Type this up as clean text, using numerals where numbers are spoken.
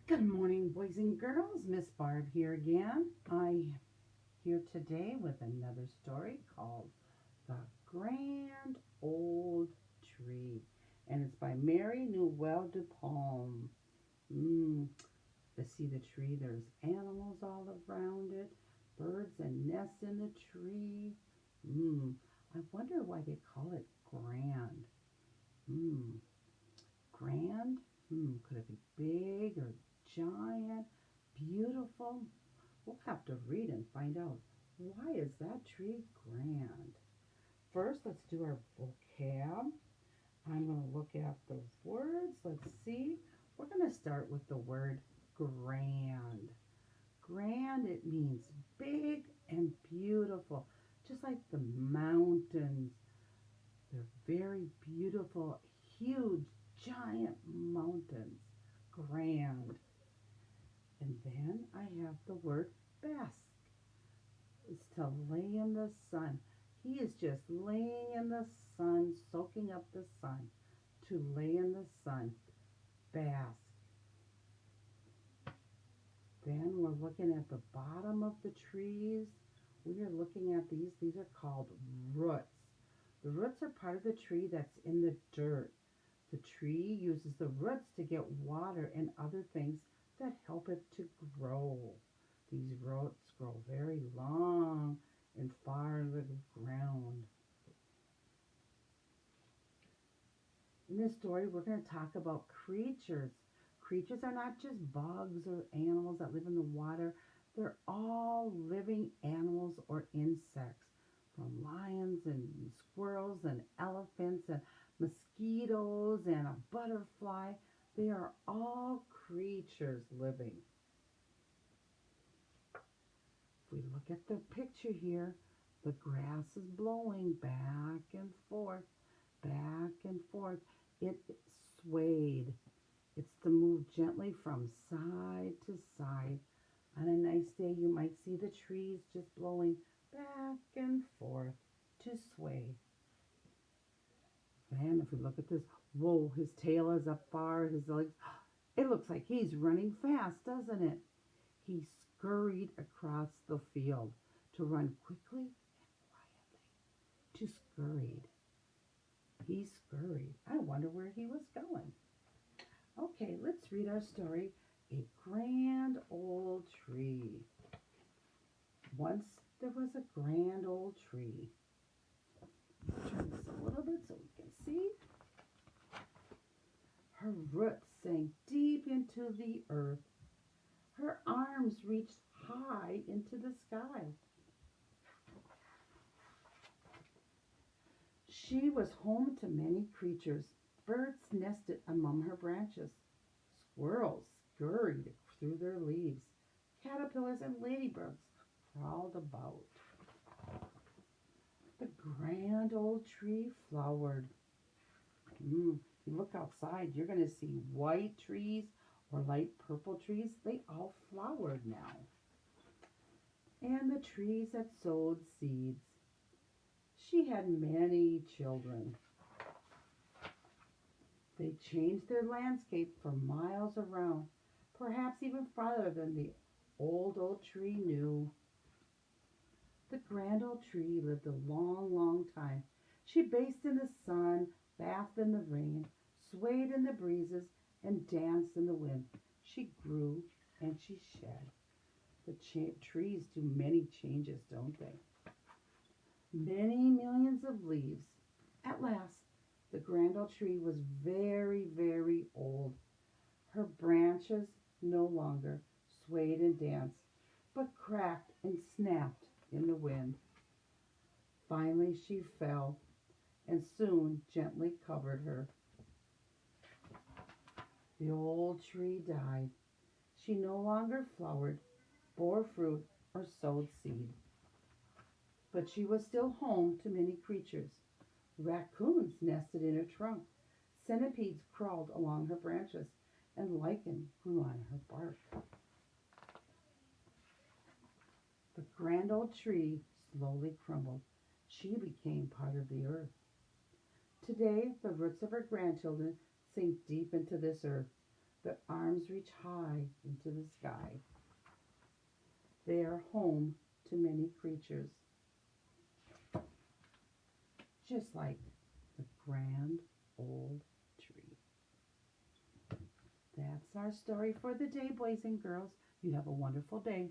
Good morning, boys and girls. Ms Barb here again. I here today with another story called The Grand Old Tree, and it's by Mary Noel Dupalm. Mm, I see the tree. There's animals all around it, birds and nests in the tree. I wonder why they call it grand. Mm, Grand? Could it be big or giant? Beautiful? We'll have to read and find out. Why is that tree grand? First, let's do our vocab. I'm going to look at the words. Let's see. We're going to start with the word grand. Grand, it means big and beautiful, just like the mountains. They're very beautiful, huge, giant mountains. Grand. And then I have the word bask. It's to lay in the sun. He is just laying in the sun, soaking up the sun. To lay in the sun. Bask. Then we're looking at the bottom of the trees. We are looking at these. These are called roots. The roots are part of the tree that's in the dirt. The tree uses the roots to get water and other things that help it to grow. These roots grow very long and far into the ground. In this story, we're going to talk about creatures. Creatures are not just bugs or animals that live in the water. They're all living animals or insects, from lions and squirrels and elephants and mosquitoes and a butterfly. They are all creatures living. If we look at the picture here, the grass is blowing back and forth, back and forth. It swayed. It's to move gently from side to side. On a nice day, you might see the trees just blowing back and forth to sway. And if we look at this, whoa, his tail is up far, his legs, it looks like he's running fast, doesn't it? He scurried across the field to run quickly and quietly. To scurried. He scurried. I wonder where he was going. Okay, let's read our story. A grand old tree. Once there was a grand old tree. Turn this a little bit so we can see. Her roots sank deep into the earth. Her arms reached high into the sky. She was home to many creatures. Birds nested among her branches. Squirrels scurried through their leaves. Caterpillars and ladybugs crawled about. The grand old tree flowered. You look outside, you're going to see white trees or light purple trees. They all flowered now. And the trees that sowed seeds. She had many children. They changed their landscape for miles around, perhaps even farther than the old tree knew. The grand old tree lived a long, long time. She bathed in the sun, bathed in the rain, swayed in the breezes, and danced in the wind. She grew and she shed. The trees do many changes, don't they? Many millions of leaves. At last, the grand old tree was very, very old. Her branches no longer swayed and danced, but cracked and snapped in the wind. Finally, she fell and soon gently covered her. The old tree died. She no longer flowered, bore fruit, or sowed seed. But she was still home to many creatures. Raccoons nested in her trunk. Centipedes crawled along her branches, and lichen grew on her bark. The grand old tree slowly crumbled. She became part of the earth. Today, the roots of her grandchildren sink deep into this earth. Their arms reach high into the sky. They are home to many creatures, just like the grand old tree. That's our story for the day, boys and girls. You have a wonderful day.